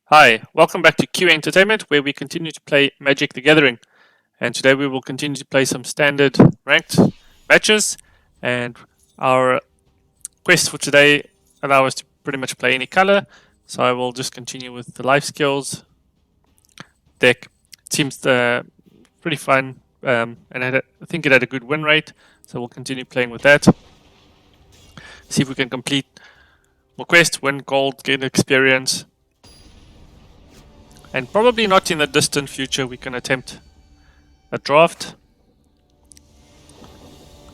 Hi, welcome back to Q Entertainment, where we continue to play Magic the Gathering. And today we will continue to play some standard ranked matches. And our quest for today allow us to pretty much play any color. So I will just continue with the life skills deck. It seems pretty fun, and I think it had a good win rate. So we'll continue playing with that. See if we can complete more quests, win gold, gain experience. And probably not in the distant future we can attempt a draft.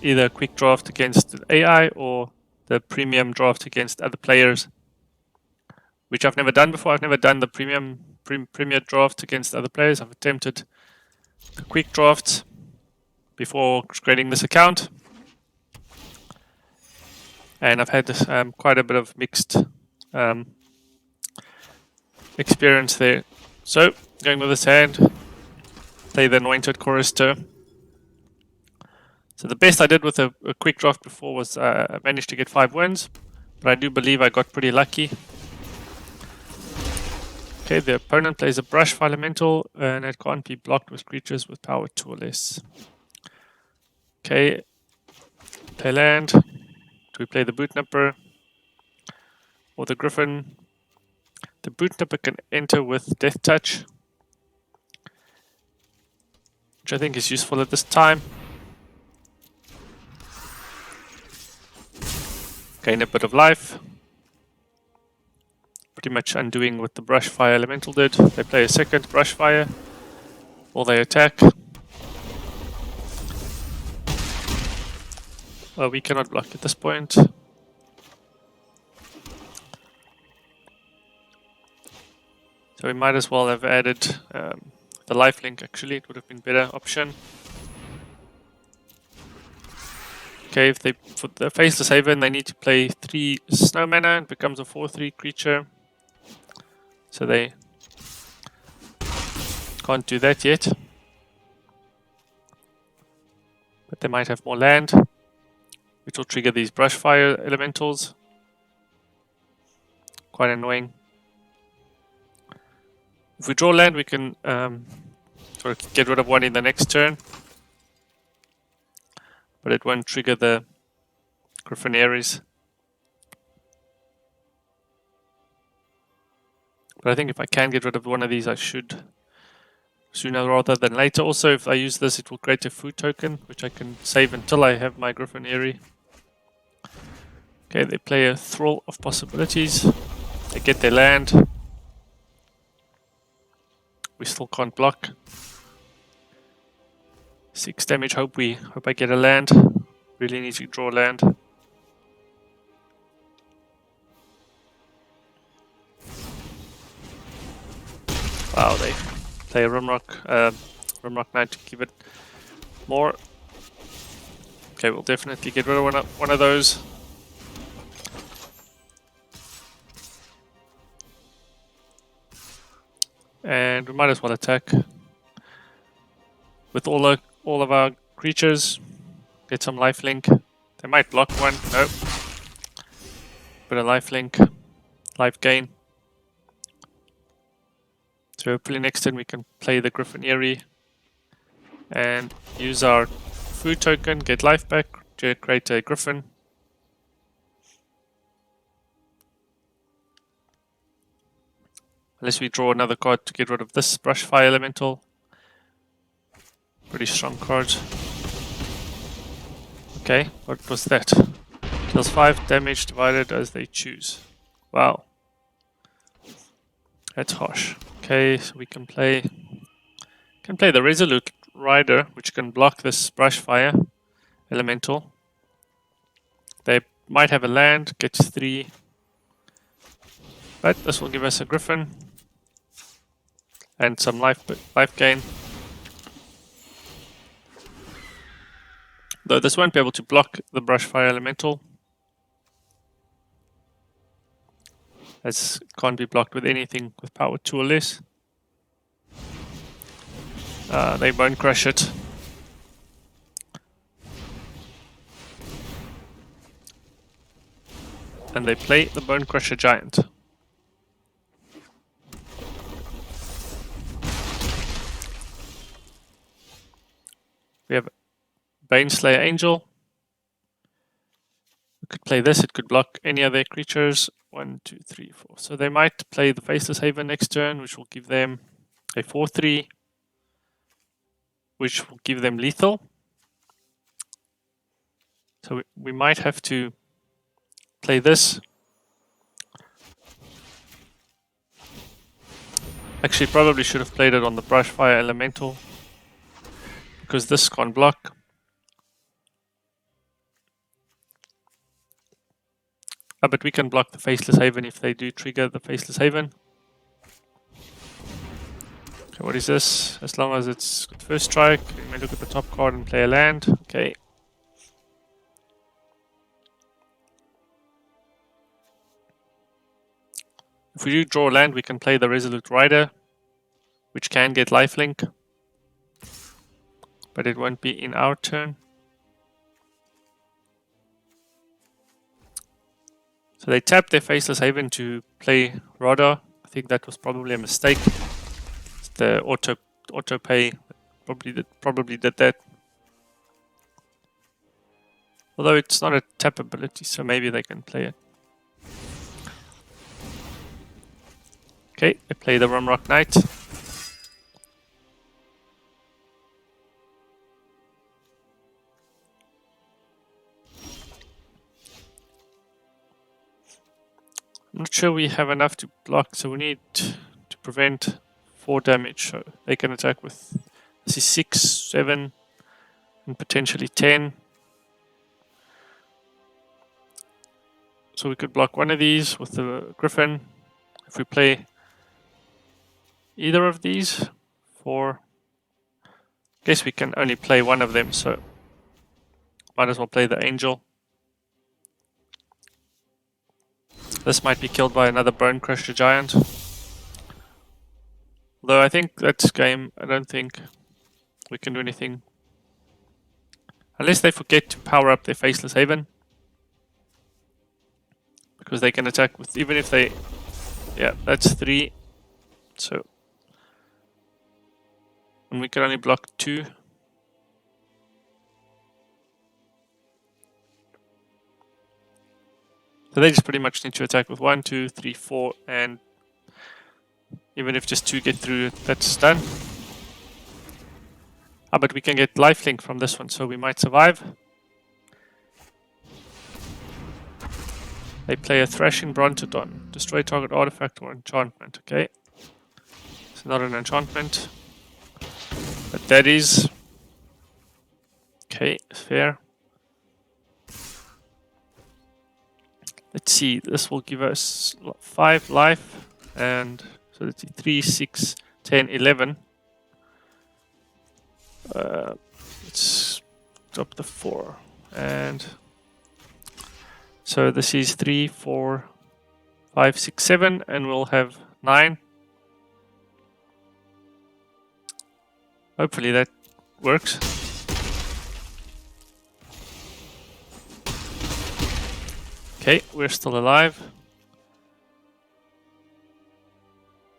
Either a quick draft against AI or the premium draft against other players, which I've never done before. I've never done the premier draft against other players. I've attempted the quick drafts before creating this account, and I've had quite a bit of mixed experience there. So, going with this hand, play the Anointed Chorister. So the best I did with a quick draft before was I managed to get 5 wins, but I do believe I got pretty lucky. Okay, the opponent plays a Brush Fire Elemental, and it can't be blocked with creatures with power 2 or less. Okay, play land. Do we play the Bootnipper or the Griffin? The Bootnipper can enter with Death Touch, which I think is useful at this time. Gain a bit of life. Pretty much undoing what the Brush Fire Elemental did. They play a second Brush Fire, or they attack. Well, we cannot block at this point. So we might as well have added the lifelink. Actually, it would have been a better option. Okay, if they put the Faceless Haven, they need to play 3 snow mana and becomes a 4/3 creature. So they can't do that yet. But they might have more land, which will trigger these Brush Fire Elementals. Quite annoying. If we draw land, we can sort of get rid of one in the next turn. But it won't trigger the Griffonaries. But I think if I can get rid of one of these, I should sooner rather than later. Also, if I use this, it will create a food token, which I can save until I have my Griffonary. Okay, they play a Thrall of Possibilities. They get their land. We still can't block. 6 damage. Hope I get a land. Really need to draw land. Wow, they play a Rimrock Knight to give it more. Okay, we'll definitely get rid of one of those. And we might as well attack with all of our creatures. Get some lifelink. They might block one. Nope. But a lifelink. Life gain. So hopefully next turn we can play the Griffonary and use our food token, get life back to create a Griffin. Unless we draw another card to get rid of this Brush Fire Elemental. Pretty strong card. Okay, what was that? Deals 5 damage divided as they choose. Wow. That's harsh. Okay, so we can play the Resolute Rider, which can block this Brush Fire Elemental. They might have a land, gets 3. But this will give us a Griffin and some life gain. Though this won't be able to block the Brush Fire Elemental, as it can't be blocked with anything with power 2 or less. They won't crush it. and they play the Bone Crusher Giant. We have Baneslayer Angel. We could play this, it could block any of their creatures. 1, 2, 3, 4. So they might play the Faceless Haven next turn, which will give them a 4/3, which will give them lethal. So we might have to play this. Actually, probably should have played it on the Brushfire Elemental, because this can't block. But we can block the Faceless Haven if they do trigger the Faceless Haven. Okay, what is this? As long as it's got first strike, we may look at the top card and play a land. Okay. If we do draw land, we can play the Resolute Rider, which can get lifelink, but it won't be in our turn. So they tapped their Faceless Haven to play Radar. I think that was probably a mistake. The auto pay probably did that. Although it's not a tap ability, so maybe they can play it. Okay, they play the Rumrock Knight. I'm not sure we have enough to block, so we need to prevent 4 damage. So they can attack with, this is 6, 7, and potentially 10. So we could block one of these with the Griffin. If we play either of these, I guess we can only play one of them, so might as well play the Angel. This might be killed by another Bone Crusher Giant. Although I think that's game, I don't think we can do anything. Unless they forget to power up their Faceless Haven. Because they can attack with, even if they, yeah, that's 3. So, and we can only block 2. So they just pretty much need to attack with 1, 2, 3, 4, and even if just 2 get through, that's done. But we can get lifelink from this one, so we might survive. They play a Thrashing Brontodon. Destroy target artifact or enchantment, okay. It's not an enchantment. But that is... okay, fair. Let's see, this will give us 5 life, and so let's see, 3, 6, 10, 11. Let's drop the 4, and so this is 3, 4, 5, 6, 7, and we'll have 9. Hopefully that works. Okay, we're still alive.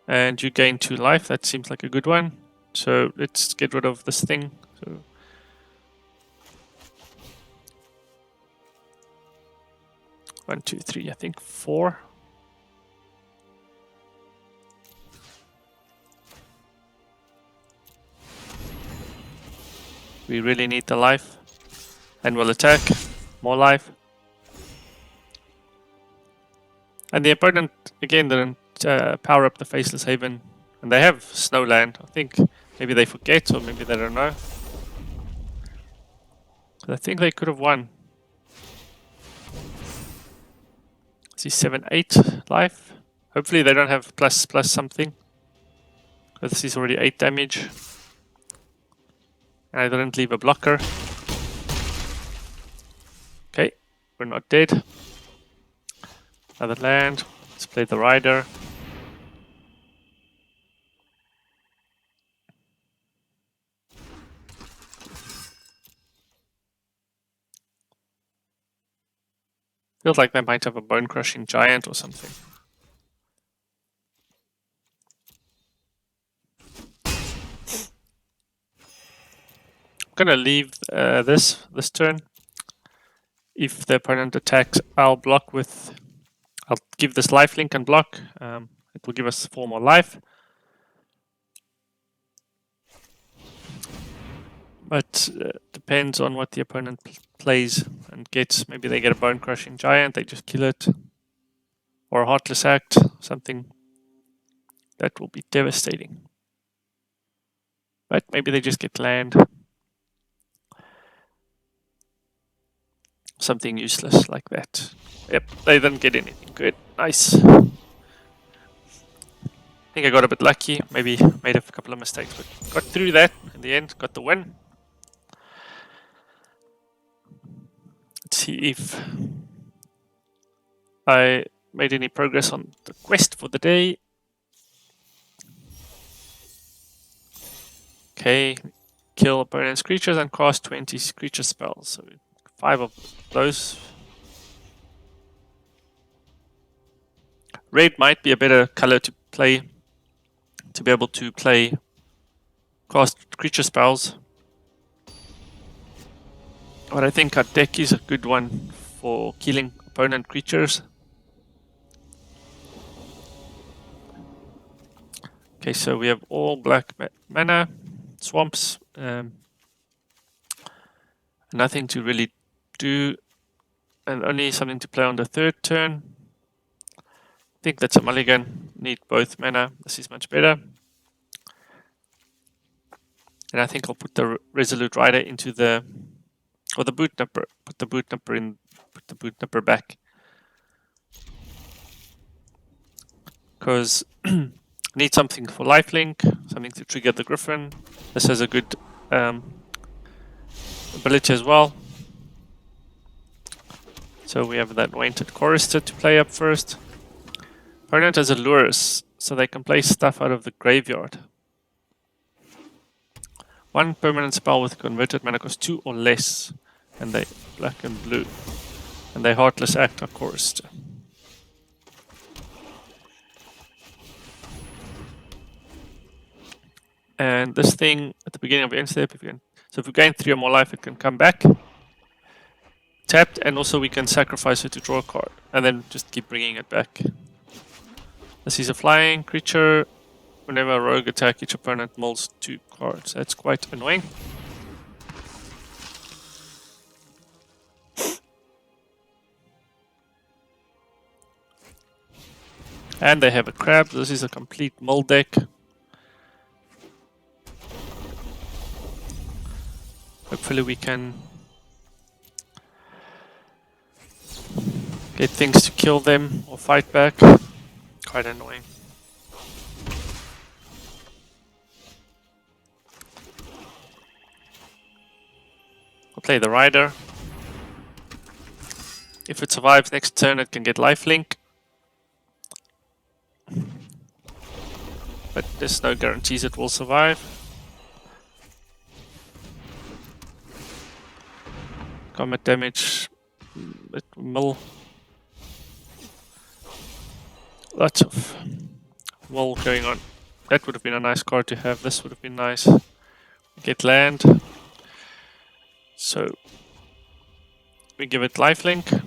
And you gain 2 life, that seems like a good one. So let's get rid of this thing. So 1, 2, 3, I think 4. We really need the life. And we'll attack. More life. And the opponent, again, didn't power up the Faceless Haven. And they have Snowland. I think maybe they forget, or maybe they don't know. I think they could have won. See, 7, 8 life. Hopefully they don't have plus something. This is already 8 damage. And I didn't leave a blocker. Okay, we're not dead. Another land. Let's play the Rider. Feels like they might have a bone crushing giant or something. I'm gonna leave this turn. If the opponent attacks, I'll block with. I'll give this lifelink and block. It will give us 4 more life. But depends on what the opponent plays and gets. Maybe they get a bone crushing giant, they just kill it. Or a heartless act, something that will be devastating. But maybe they just get land. Something useless like that. Yep, they didn't get anything good. Nice. I think I got a bit lucky, maybe made a couple of mistakes, but got through that in the end, got the win. Let's see if I made any progress on the quest for the day. Okay, kill opponent's creatures and cast 20 creature spells. So 5 of those. Red might be a better color to play, to be able to play cast creature spells. But I think our deck is a good one for killing opponent creatures. Okay, so we have all black mana, swamps, nothing to really do, and only something to play on the 3rd turn. I think that's a mulligan, need both mana, this is much better. And I think I'll put the Resolute Rider into the, or the Boot Nipper, put the Boot Nipper in, put the Boot Nipper back. Because I need something for lifelink, something to trigger the Griffin. This has a good ability as well. So we have that Wainted Chorister to play up first. Opponent has a Lurus, so they can play stuff out of the graveyard. 1 permanent spell with converted mana costs 2 or less, and they black and blue, and they Heartless Act or Chorister. And this thing at the beginning of end step, so if we gain 3 or more life, it can come back tapped, and also we can sacrifice it to draw a card, and then just keep bringing it back. This is a flying creature. Whenever a rogue attack, each opponent mulls 2 cards. That's quite annoying. And they have a crab. This is a complete mull deck. Hopefully we can get things to kill them or fight back. Quite annoying. I'll play the Rider. If it survives next turn, it can get lifelink. But there's no guarantees it will survive. Combat damage, it will. Lots of mull going on. That would have been a nice card to have. This would have been nice. Get land. So we give it lifelink.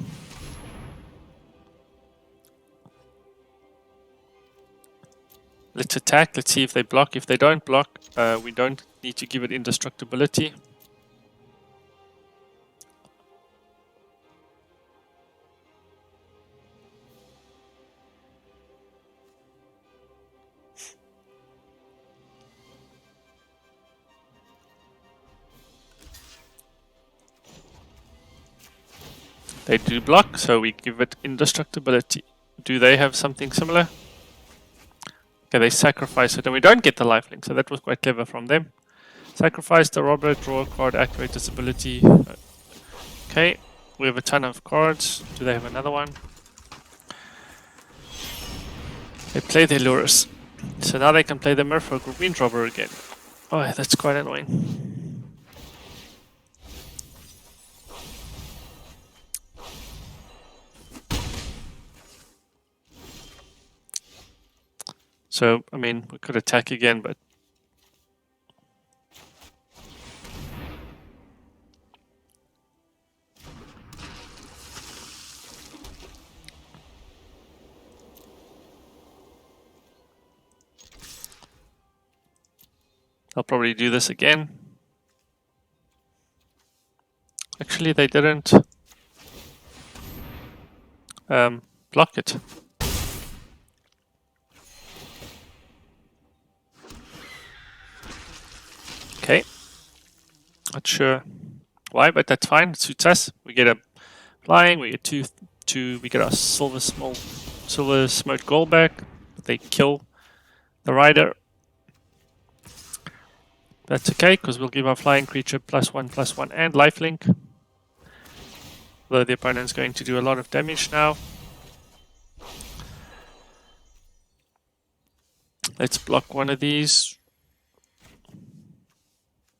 Let's attack. Let's see if they block. If they don't block, we don't need to give it indestructibility. They do block, so we give it indestructibility. Do they have something similar? Okay, they sacrifice it, and we don't get the lifelink, so that was quite clever from them. Sacrifice the robber, draw a card, activate this ability. Okay, we have a ton of cards. Do they have another one? They play their Lurus. So now they can play the Merfolk or Wind Robber again. Oh, that's quite annoying. So, I mean, we could attack again, but I'll probably do this again. Actually, they didn't block it. Okay. Not sure why, but that's fine. It suits us. We get a flying, we get we get our silver smoke gold back, but they kill the rider. That's okay, because we'll give our flying creature +1/+1 and lifelink. Though the opponent's going to do a lot of damage now. Let's block one of these.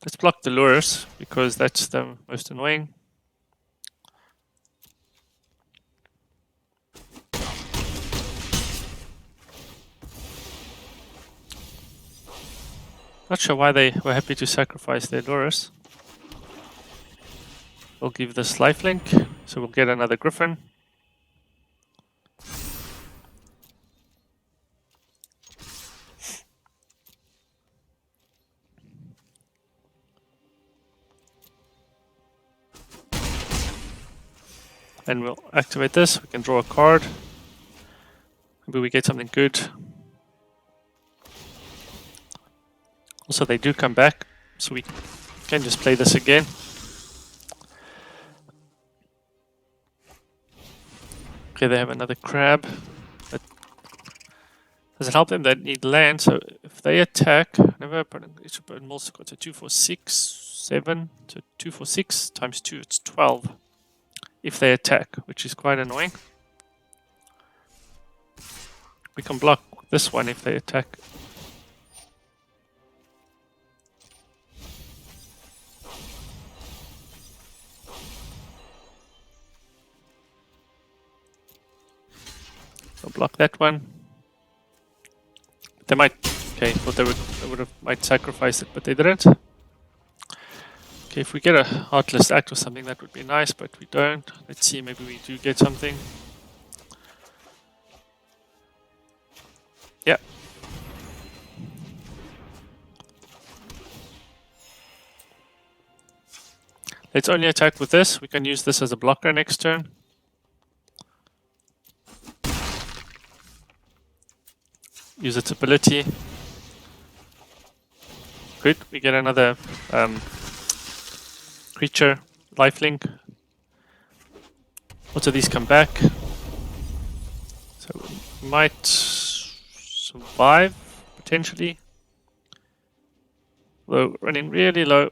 Let's block the lures, because that's the most annoying. Not sure why they were happy to sacrifice their lures. We'll give this lifelink, so we'll get another Griffin. And we'll activate this. We can draw a card. Maybe we get something good. Also, they do come back, so we can just play this again. Okay, they have another crab. But does it help them? They need land, so if they attack, never each opponent also got a 2, 4, 6, 7. So 2, 4, 6 times 2, it's 12. If they attack, which is quite annoying. We can block this one if they attack. I'll block that one. They might. Okay, thought they would have might sacrifice it, but they didn't. Okay, if we get a Heartless Act or something, that would be nice, but we don't. Let's see, maybe we do get something. Yeah. Let's only attack with this. We can use this as a blocker next turn. Use its ability. Good, we get another creature, lifelink. Also, these come back. So we might survive, potentially. Though running really low.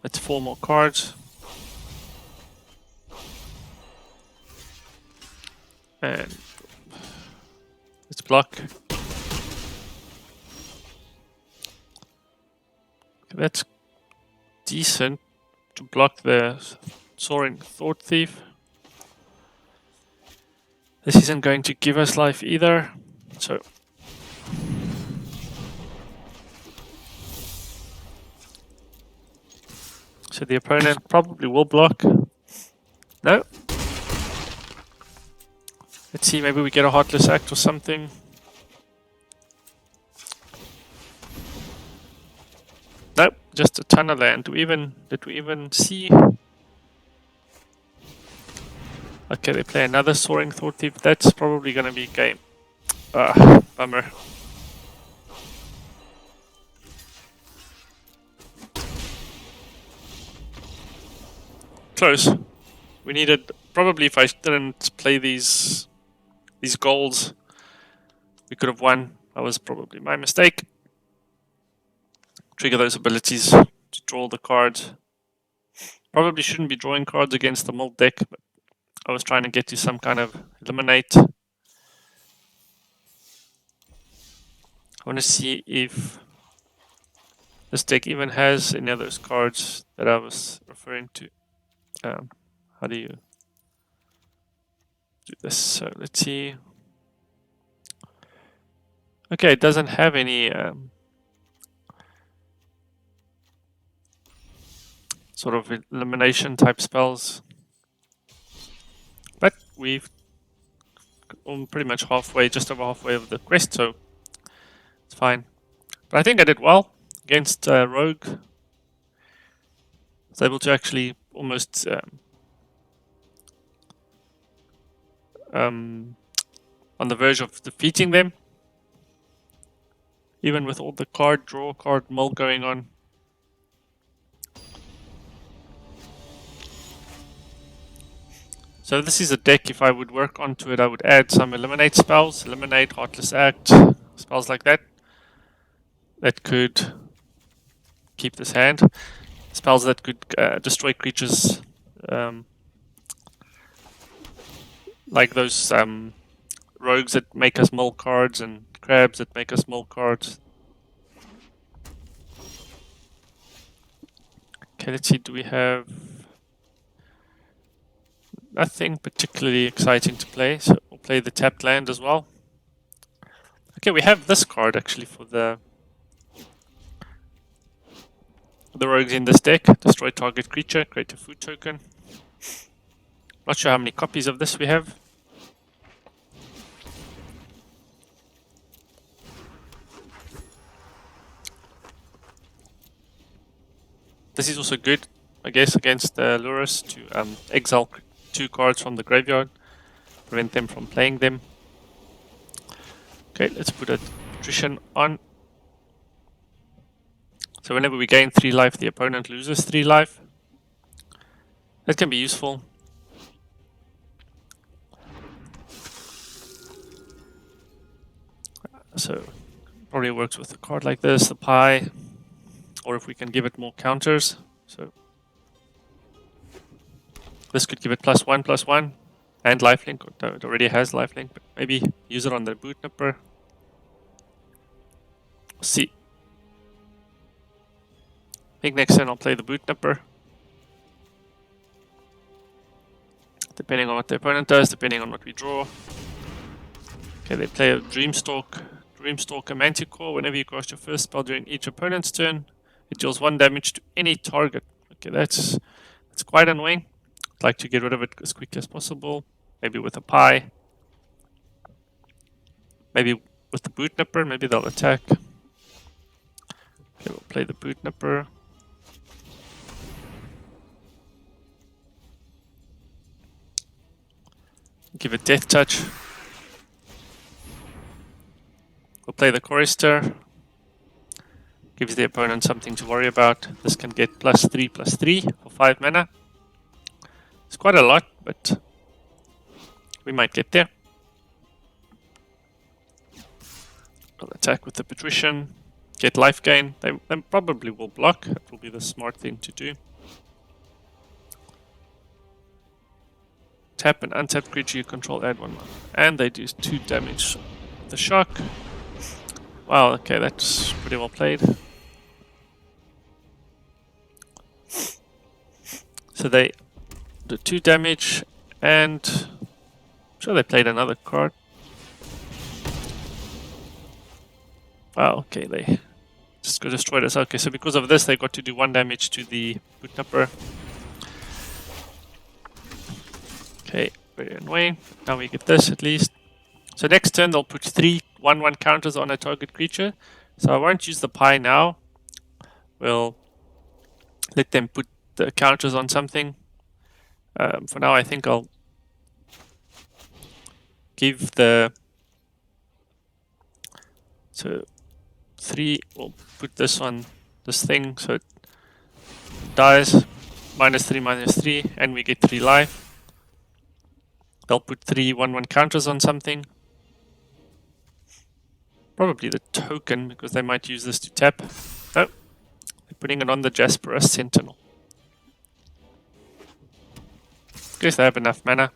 Let's 4 more cards. And let's block. That's decent to block the Soaring Thought Thief. This isn't going to give us life either, so the opponent probably will block. No. Let's see, maybe we get a Heartless Act or something. Nope, just a ton of land. Did we even see? Okay, they play another Soaring Thought Thief. That's probably gonna be game. Bummer. Close. We needed, probably if I didn't play these golds, we could have won. That was probably my mistake. Trigger those abilities to draw the cards. Probably shouldn't be drawing cards against the mold deck, but I was trying to get to some kind of eliminate. I want to see if this deck even has any of those cards that I was referring to. How do you do this? So let's see. Okay, it doesn't have any sort of elimination type spells. But we've pretty much halfway, just over halfway of the quest, so it's fine. But I think I did well against Rogue. I was able to actually almost on the verge of defeating them, even with all the card draw, card mull going on. So this is a deck, if I would work onto it, I would add some eliminate spells, eliminate, Heartless Act, spells like that. That could keep this hand. Spells that could destroy creatures, like those rogues that make us mull cards and crabs that make us mull cards. Okay, let's see, do we have... Nothing particularly exciting to play, so we'll play the tapped land as well. Okay, we have this card actually for the rogues in this deck. Destroy target creature, create a food token. Not sure how many copies of this we have. This is also good, I guess, against Lurus to exile 2 cards from the graveyard, prevent them from playing them. Okay, let's put a Patrician on. So whenever we gain 3 life, the opponent loses 3 life. That can be useful. So probably works with a card like this, the pie, or if we can give it more counters. So this could give it +1/+1 and lifelink. It already has lifelink, but maybe use it on the boot nipper. See. I think next turn I'll play the boot nipper. Depending on what the opponent does, depending on what we draw. Okay, they play a Dreamstalker Manticore. Whenever you cast your first spell during each opponent's turn, it deals 1 damage to any target. Okay, that's quite annoying. I'd like to get rid of it as quickly as possible. Maybe with a pie. Maybe with the boot nipper, maybe they'll attack. Okay, we'll play the boot nipper. Give it Death Touch. We'll play the Chorister. Gives the opponent something to worry about. This can get +3/+3 for 5 mana. It's quite a lot, but we might get there. We'll attack with the Patrician. Get life gain. They probably will block. That will be the smart thing to do. Tap an untapped creature you control, add 1 mana. And they do 2 damage. The shock. Wow, okay, that's pretty well played. So they do 2 damage, and I'm sure they played another card. Wow, okay, they just got destroyed us. Okay, so because of this, they got to do 1 damage to the boot nipper. Okay, very annoying. Now we get this at least. So next turn they'll put 3 1/1 counters on a target creature. So I won't use the pie now. We'll let them put the counters on something. For now I think I'll give the... So 3, we'll put this on this thing so it dies. -3/-3, and we get 3 life. They'll put 3 1/1 counters on something. Probably the token, because they might use this to tap. Oh, they're putting it on the Jasperus Sentinel. Guess they have enough mana.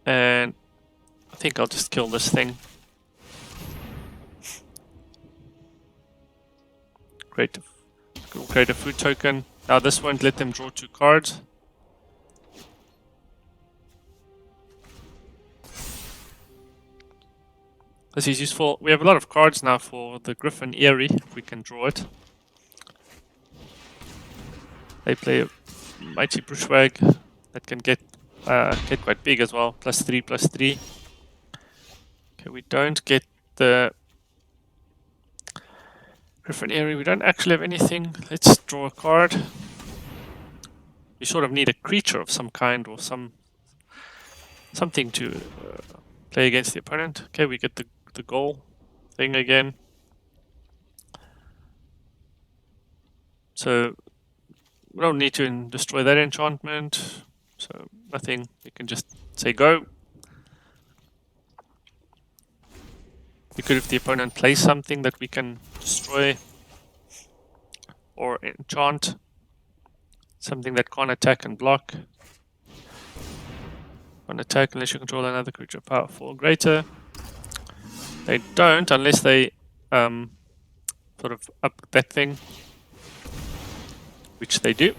And I think I'll just kill this thing. We'll create a food token. Now this won't let them draw 2 cards. This is useful. We have a lot of cards now for the Griffin Eyrie, if we can draw it. They play a Mighty Bushwag that can get quite big as well. +3/+3. Okay, we don't get the Griffin Eyrie. We don't actually have anything. Let's draw a card. We sort of need a creature of some kind or something to play against the opponent. Okay, we get the goal thing again. So we don't need to destroy that enchantment. So nothing. We can just say go. We could, if the opponent plays something that we can destroy or enchant, something that can't attack and block. Can't attack unless you control another creature powerful or greater. They don't unless they sort of up that thing, which they do.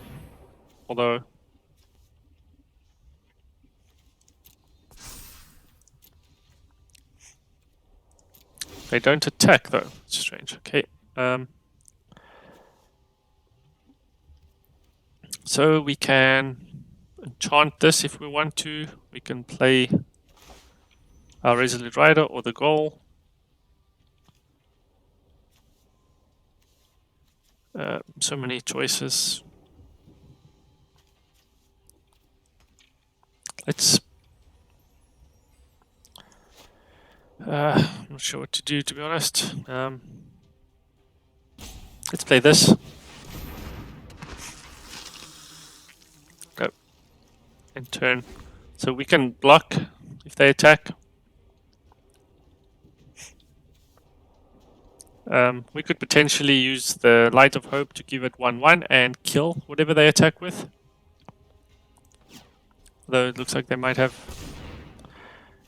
Although they don't attack though. It's strange. Okay. So we can enchant this if we want to. We can play our Resolute Rider or the goal. So many choices. Let's. I'm not sure what to do, to be honest. Let's play this. Go. In turn. So we can block if they attack. We could potentially use the Light of Hope to give it 1/1 and kill whatever they attack with. Though it looks like they might have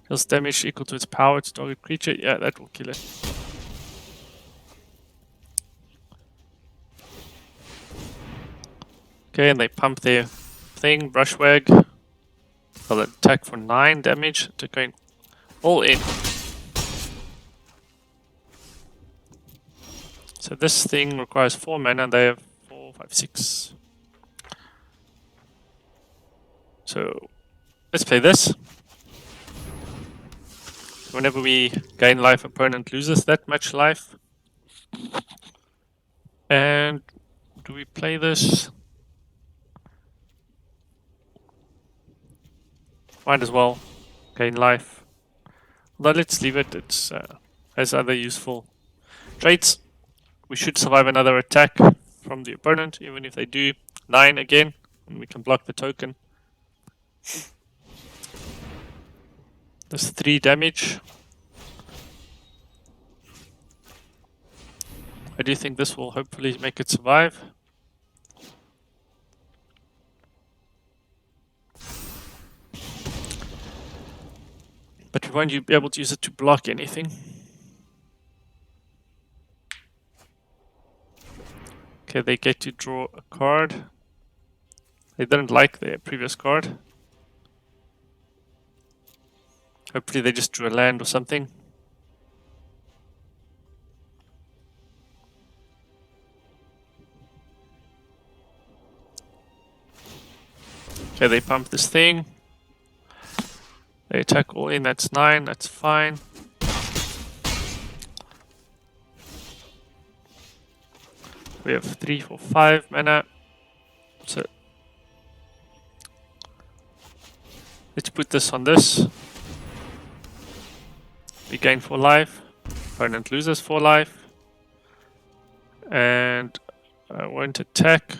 deals damage equal to its power to target creature. Yeah, that will kill it. Okay, and they pump their thing, Brushwag. They'll attack for 9 damage. They're going all in. So this thing requires 4 mana, and they have 4, 5, 6. So let's play this. Whenever we gain life, opponent loses that much life. And do we play this? Might as well gain life. But let's leave it. It has other useful traits. We should survive another attack from the opponent, even if they do 9 again, and we can block the token. There's 3 damage. I do think this will hopefully make it survive. But we won't be able to use it to block anything. Okay, they get to draw a card. They didn't like their previous card. Hopefully they just drew a land or something. Okay, they pump this thing. They attack all in, that's 9, that's fine. We have 3, 4, 5 mana. So let's put this on this. We gain 4 life. Opponent loses 4 life. And I won't attack.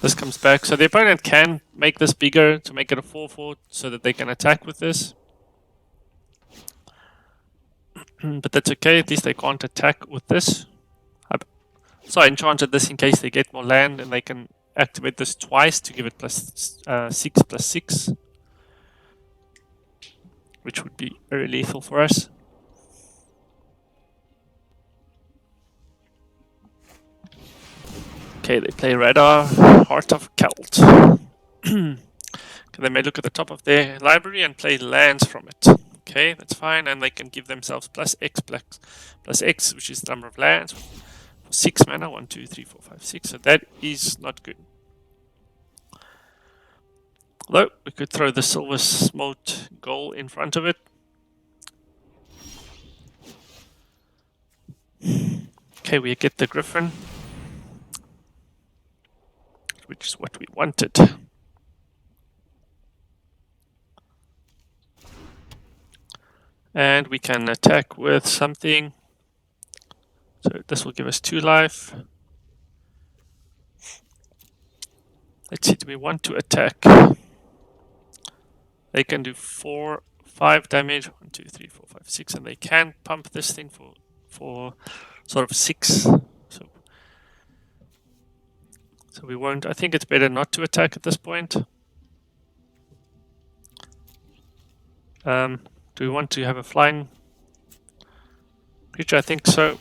This comes back. So the opponent can make this bigger to make it a 4/4 so that they can attack with this. But that's okay, at least they can't attack with this. So I enchanted this in case they get more land, and they can activate this twice to give it +6/+6. Which would be very lethal for us. Okay, they play Radar, Heart of Celt. They may look at the top of their library and play lands from it. Okay, that's fine, and they can give themselves plus X, which is the number of lands, for 6 mana. 1, 2, 3, 4, 5, 6. So that is not good. Although we could throw the Silver Smote Goal in front of it. Okay, we get the Griffin, which is what we wanted. And we can attack with something. So this will give us 2 life. Let's see, do we want to attack? They can do 4, 5 damage. 1, 2, 3, 4, 5, 6, and they can pump this thing for sort of 6. So we won't. I think it's better not to attack at this point. Do we want to have a flying creature? I think so.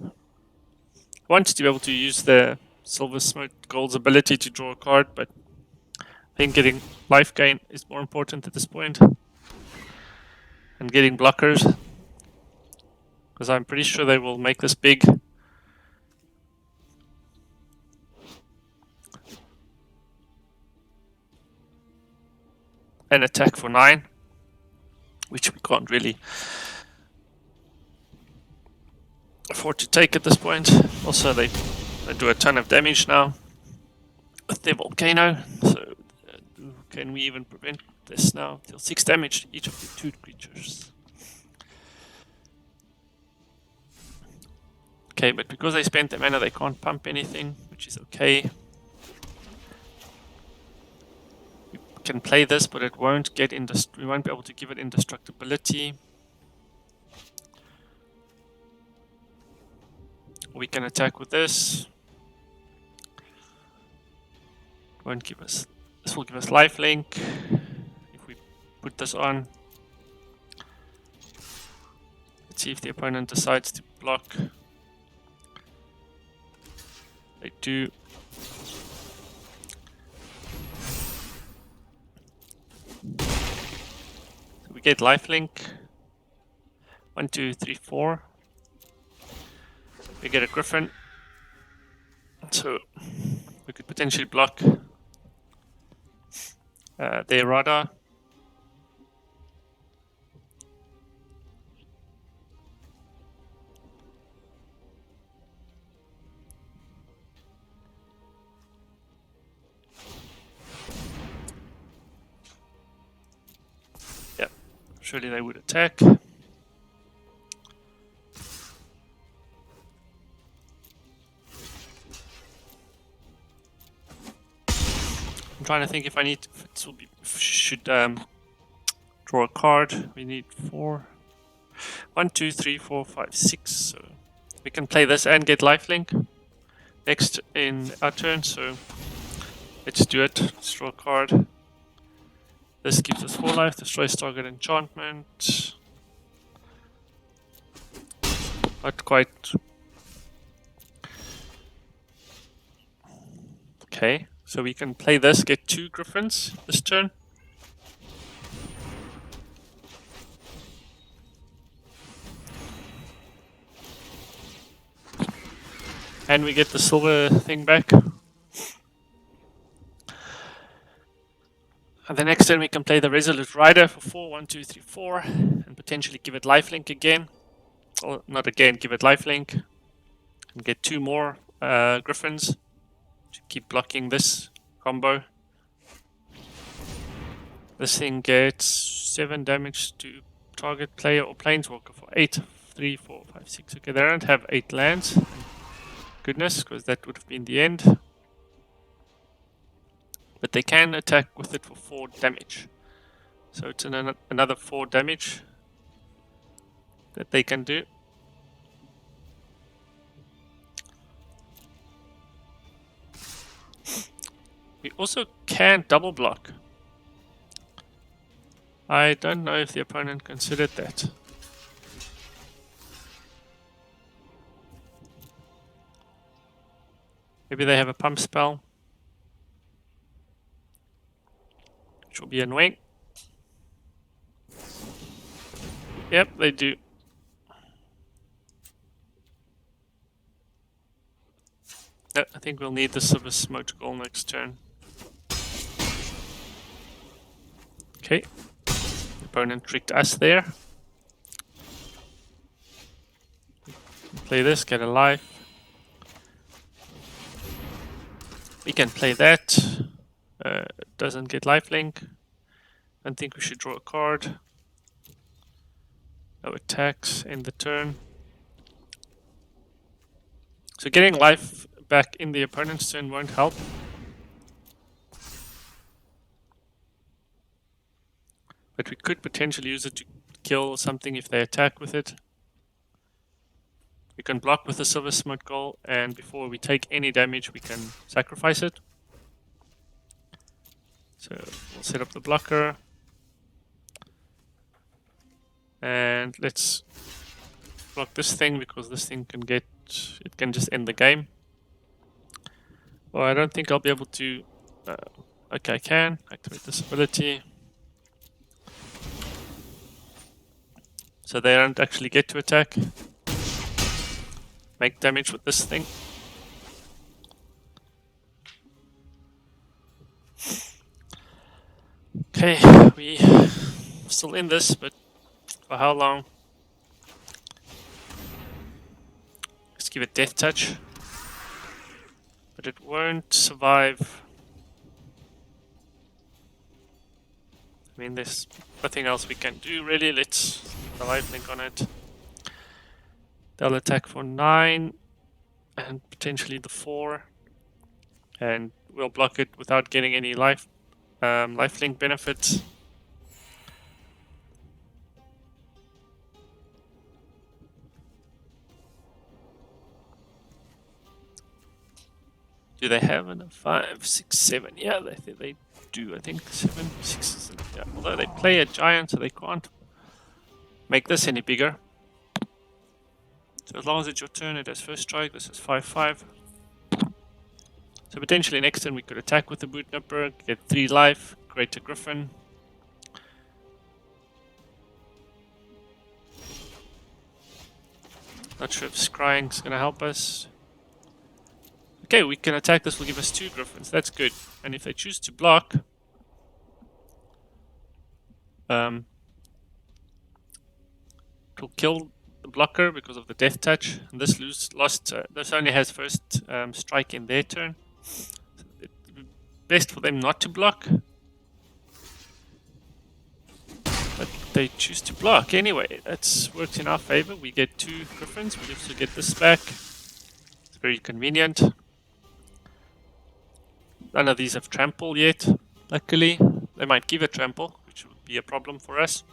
I want to be able to use the Silver Smoke Gold's ability to draw a card, but I think getting life gain is more important at this point. And getting blockers, because I'm pretty sure they will make this big. And attack for 9, which we can't really afford to take at this point. Also, they do a ton of damage now with their Volcano. So, can we even prevent this now? Deal 6 damage to each of the 2 creatures. Okay, but because they spent their mana, they can't pump anything, which is okay. We can play this, but it won't get we won't be able to give it indestructibility. We can attack with this. Won't give us. This will give us lifelink if we put this on. Let's see if the opponent decides to block. They do. So we get lifelink. 1, 2, 3, 4. We get a Griffin. So we could potentially block their Radar. Yeah, surely they would attack. I'm trying to think if I need, should draw a card. We need 4. 1, 2, 3, 4, 5, 6. So we can play this and get lifelink next in our turn. So let's do it. Let's draw a card. This gives us 4 life, destroys target enchantment. Not quite. Okay, so we can play this, get 2 Griffins this turn. And we get the silver thing back. And the next turn we can play the Resolute Rider for 4, 1, 2, 3, 4, and potentially give it lifelink again. Or not again, give it lifelink. And get 2 more Griffins to keep blocking this combo. This thing gets 7 damage to target player or planeswalker for 8, 3, 4, 5, 6. Okay, they don't have 8 lands. Goodness, because that would have been the end. But they can attack with it for 4 damage. So it's another 4 damage that they can do. We also can double block. I don't know if the opponent considered that. Maybe they have a pump spell, which will be annoying. Yep, they do. No, I think we'll need the silver smoke goal next turn. Okay. The opponent tricked us there. Play this, get a life. We can play that. Doesn't get lifelink. I think we should draw a card. No attacks, end the turn. So getting life back in the opponent's turn won't help. But we could potentially use it to kill something if they attack with it. We can block with the silver smoke goal, and before we take any damage we can sacrifice it. So we'll set up the blocker. And let's block this thing because this thing can get, it can just end the game. Well, I don't think I'll be able to, okay, I can activate this ability. So they don't actually get to attack. Make damage with this thing. Okay, we still in this, but for how long? Let's give it death touch. But it won't survive. I mean, there's nothing else we can do really. Let's put a lifelink on it. They'll attack for 9 and potentially the 4. And we'll block it without getting any lifelink benefits. Do they have a 5, 6, 7? Yeah, they do. I think 7, 6. Yeah. Although they play a giant, so they can't make this any bigger. So as long as it's your turn, it has first strike. This is 5/5. So potentially next turn we could attack with the boot nipper, get 3 life, create a griffin. Not sure if scrying's gonna help us. Okay, we can attack this, will give us 2 griffins, that's good. And if they choose to block, it'll kill the blocker because of the death touch. And this this only has first strike in their turn. So it's best for them not to block. But they choose to block anyway. That's worked in our favor. We get 2 griffins, we also get this back. It's very convenient. None of these have trample yet, luckily. They might give a trample, which would be a problem for us.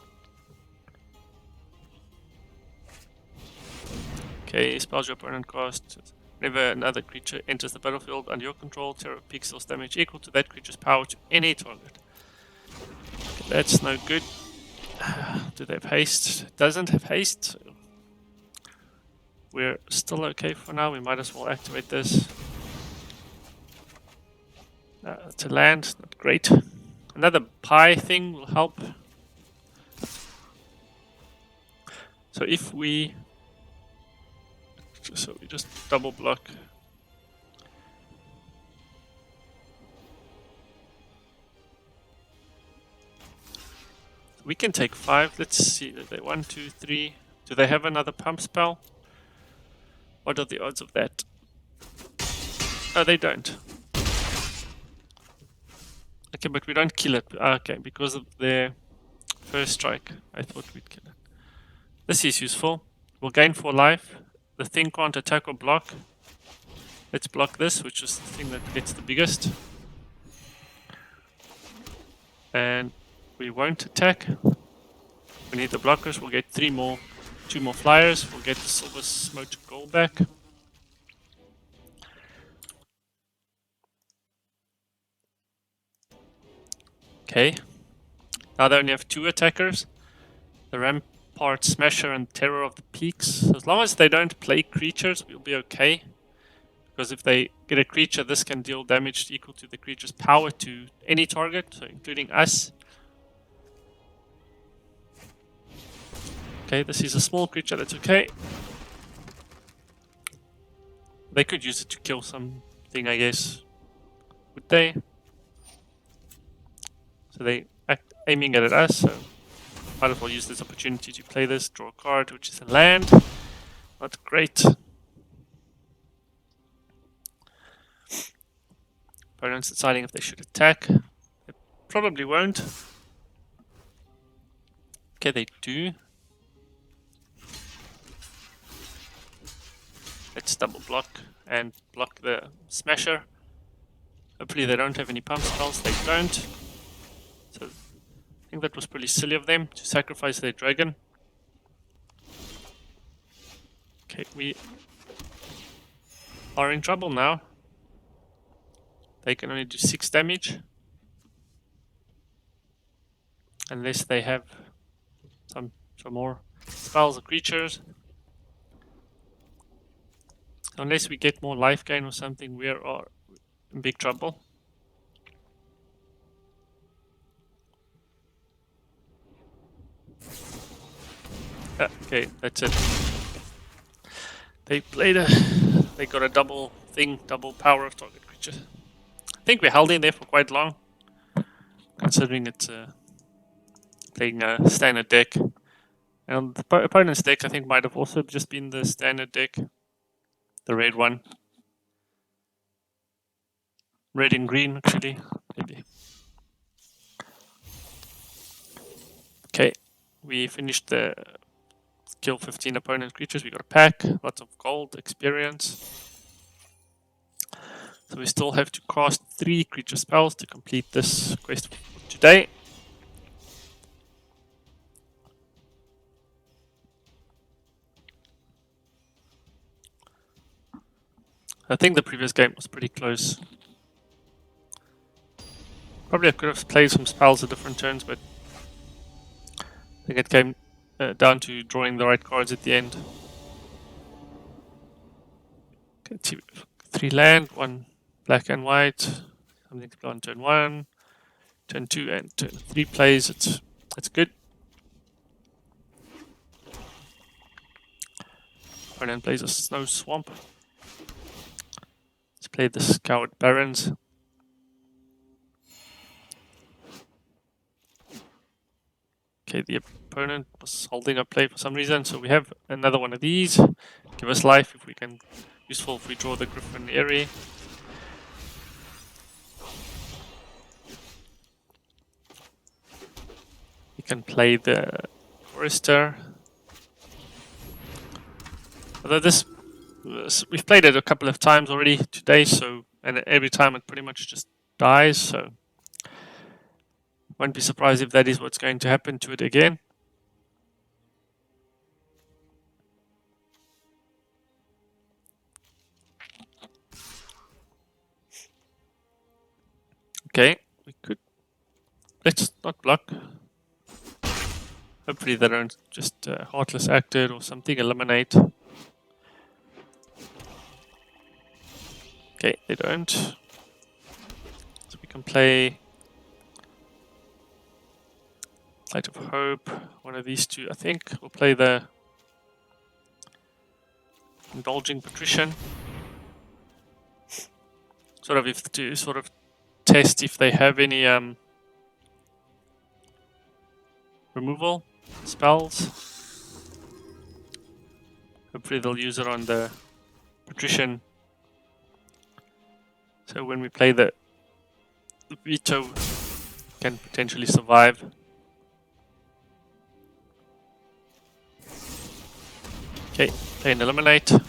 Okay, spells your opponent cost. Whenever another creature enters the battlefield under your control, terror pixels damage equal to that creature's power to any target. Okay, that's no good. Do they have haste? It doesn't have haste. We're still okay for now. We might as well activate this. To land, not great. Another pie thing will help. So if we just double block. We can take 5. Let's see. 1, 2, 3. Do they have another pump spell? What are the odds of that? Oh, they don't. Okay, but we don't kill it. Okay, because of their first strike. I thought we'd kill it. This is useful. We'll gain 4 life. The thing can't attack or block. Let's block this, which is the thing that gets the biggest. And we won't attack. We need the blockers. We'll get 2 more flyers. We'll get the silver smoke gold back. Okay. Now they only have 2 attackers. The Rampart Smasher and Terror of the Peaks. As long as they don't play creatures, we'll be okay. Because if they get a creature, this can deal damage equal to the creature's power to any target, so including us. Okay, this is a small creature, that's okay. They could use it to kill something, I guess. Would they? So they aiming it at us, so might as well use this opportunity to play this, draw a card, which is a land. Not great. Opponents deciding if they should attack. They probably won't. Okay, they do. Let's double block and block the smasher. Hopefully they don't have any pump spells. They don't. So I think that was pretty silly of them to sacrifice their dragon. Okay, we are in trouble now. They can only do 6 damage. Unless they have some more spells or creatures. Unless we get more life gain or something, we are in big trouble. Okay, that's it. They got a double power of target creature. I think we held in there for quite long, considering it's playing a standard deck. And the opponent's deck, I think, might have also just been the standard deck. The red one. Red and green, actually. Maybe. Okay, we finished the kill 15 opponent creatures. We got a pack, lots of gold, experience. So we still have to cast 3 creature spells to complete this quest for today. I think the previous game was pretty close. Probably I could have played some spells at different turns, but I think it came down to drawing the right cards at the end. Okay, 3 land, 1 black and white. Something to play on turn 1, turn 2, and turn 3 plays. It's good. Opponent plays a Snow Swamp. Let's play the Scoured Barrens. Okay, the opponent was holding a play for some reason, so we have another one of these. Give us life if we can. Useful if we draw the Griffin Eyrie. We can play the Forester. Although we've played it a couple of times already today, so and every time it pretty much just dies, so won't be surprised if that is what's going to happen to it again. Okay, we could. Let's not block. Hopefully they don't just Heartless Act it or something, eliminate. Okay, they don't. So we can play Light of Hope, one of these two, I think. We'll play the Indulging Patrician. To test if they have any removal spells. Hopefully they'll use it on the Patrician. So when we play the Veto, can potentially survive. Okay, play an Eliminate. So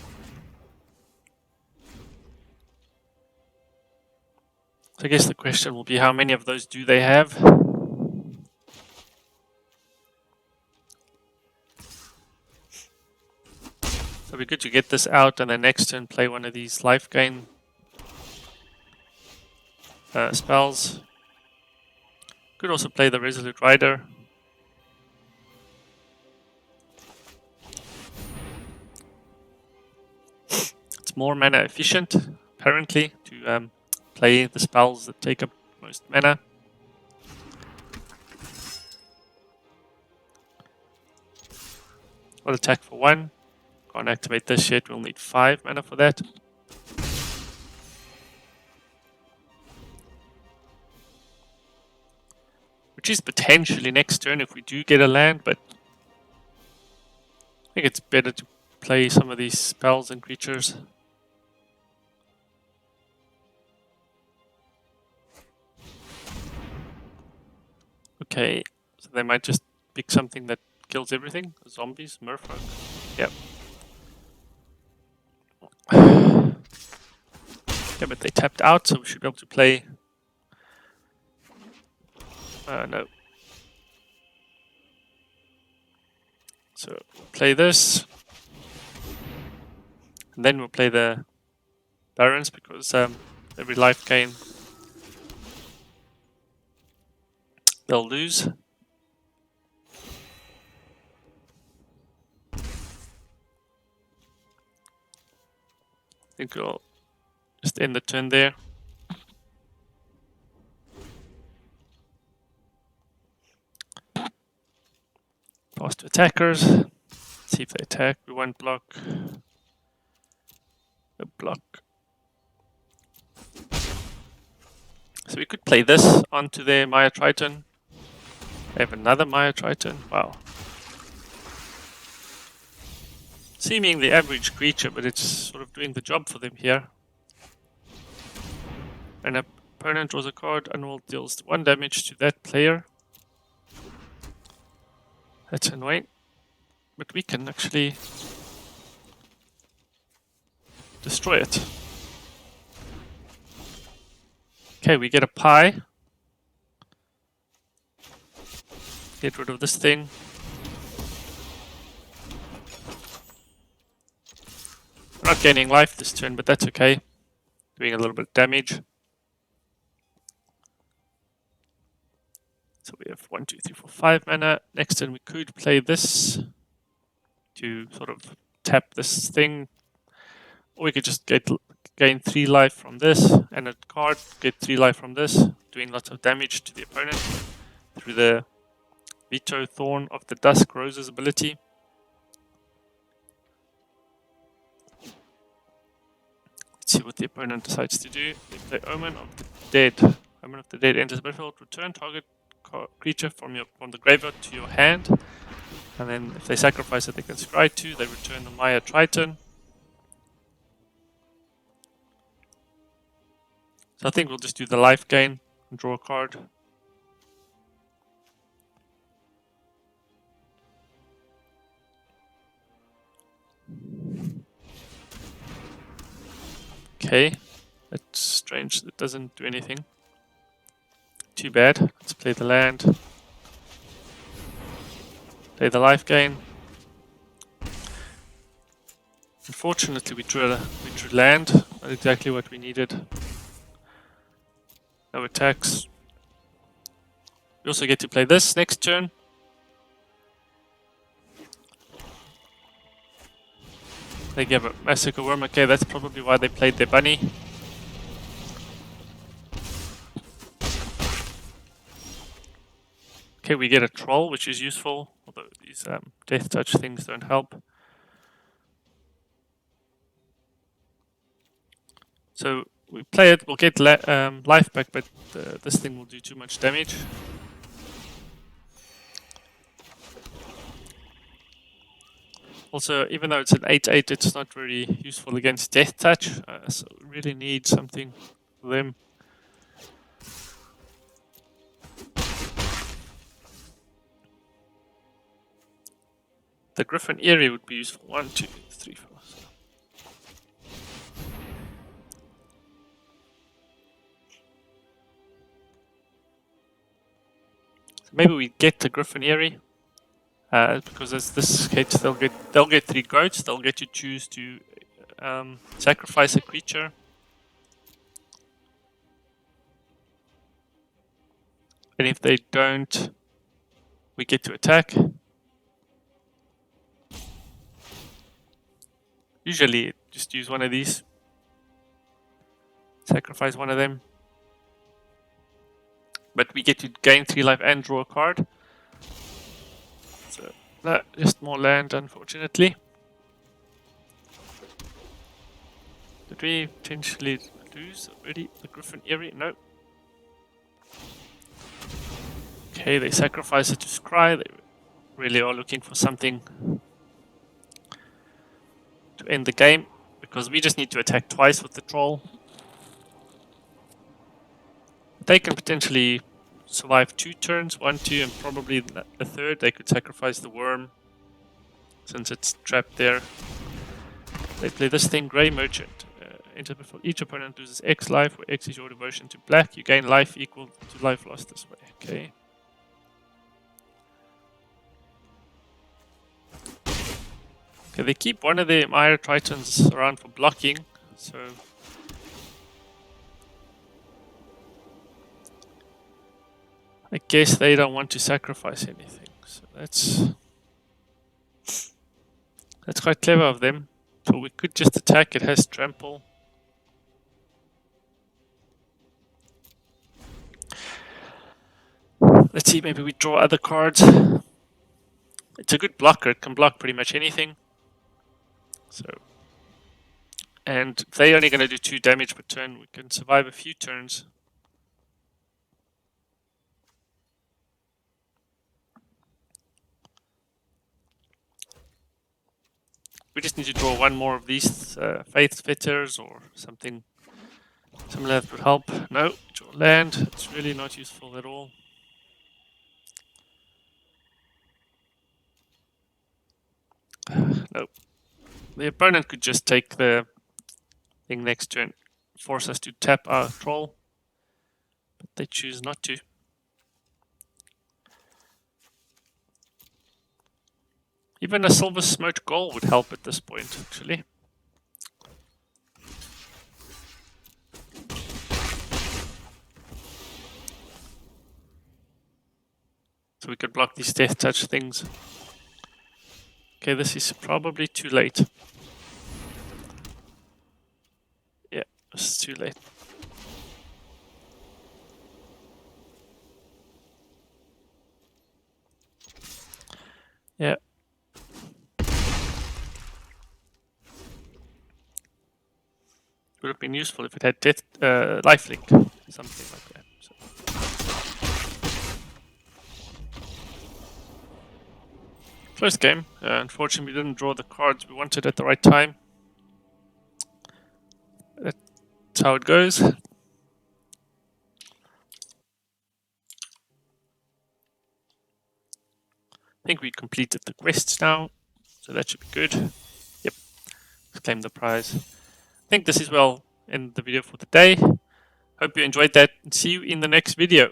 I guess the question will be how many of those do they have? So it'd be good to get this out and then next turn play one of these life gain spells. Could also play the Resolute Rider. It's more mana efficient, apparently, to play the spells that take up most mana. We'll attack for 1. Can't activate this yet, we'll need 5 mana for that. Which is potentially next turn if we do get a land, but I think it's better to play some of these spells and creatures. Okay, so they might just pick something that kills everything. Zombies, merfolk. Yep. Yeah, but they tapped out, so we should be able to play. No. So we'll play this. And then we'll play the Barons because every life gain they'll lose. I think we'll just end the turn there. Pass to attackers. See if they attack. We won't block. A block. So we could play this onto their Maya Triton. They have another Maya Triton. Wow. Seeming the average creature, but it's sort of doing the job for them here. An opponent draws a card, unrolled, deals 1 damage to that player. That's annoying. But we can actually destroy it. Okay, we get a pie. Get rid of this thing. We're not gaining life this turn, but that's okay. Doing a little bit of damage. So we have 1, 2, 3, 4, 5 mana. Next turn we could play this to sort of tap this thing. Or we could just gain 3 life from this and a card, get 3 life from this, doing lots of damage to the opponent through the Veto Thorn of the Dusk Roses ability. Let's see what the opponent decides to do. They play Omen of the Dead. Omen of the Dead enters the battlefield. Return target creature from the graveyard to your hand. And then if they sacrifice it, they can scry 2. They return the Maya Triton. So I think we'll just do the life gain and draw a card. Okay, that's strange. It doesn't do anything. Too bad. Let's play the land. Play the life gain. Unfortunately, we drew land. Not exactly what we needed. No attacks. We also get to play this next turn. They give a Massacre Worm. Okay, that's probably why they played their bunny. Okay, we get a troll, which is useful, although these death touch things don't help. So we play it, we'll get life back, but this thing will do too much damage. Also, even though it's an 8/8, it's not very useful against death touch, so we really need something for them. The Griffin Eerie would be useful. 1, 2, 3, 4. So maybe we get the Griffin Eerie. Because as this case, they'll get 3 goats. They'll get to choose to sacrifice a creature. And if they don't, we get to attack. Usually, just use one of these. Sacrifice one of them. But we get to gain 3 life and draw a card. So, no, just more land, unfortunately. Did we potentially lose already the Griffin Eyrie? No. Okay, they sacrifice it to Scry. They really are looking for something to end the game, because we just need to attack twice with the troll. They can potentially survive 2 turns, 1, 2, and probably a third. They could sacrifice the worm, since it's trapped there. They play this thing, Grey Merchant. Enter before each opponent loses X life, where X is your devotion to black. You gain life equal to life lost this way. Okay. Okay, they keep one of their Mire Tritons around for blocking, so I guess they don't want to sacrifice anything. So that's quite clever of them. So we could just attack. It has trample. Let's see, maybe we draw other cards. It's a good blocker. It can block pretty much anything. So, and if they're only going to do 2 damage per turn, we can survive a few turns. We just need to draw one more of these Faith Fetters or something similar that would help. No, draw land. It's really not useful at all. Nope. The opponent could just take the thing next turn, force us to tap our troll, but they choose not to. Even a silver smoked goal would help at this point, actually. So we could block these death touch things. Okay, this is probably too late. Yeah, this is too late. Yeah. Would have been useful if it had death, lifelink, something like that. So. First game, unfortunately we didn't draw the cards we wanted at the right time. That's how it goes. I think we completed the quests now, so that should be good. Yep, let's claim the prize. I think this is well in the video for today. Hope you enjoyed that, and see you in the next video.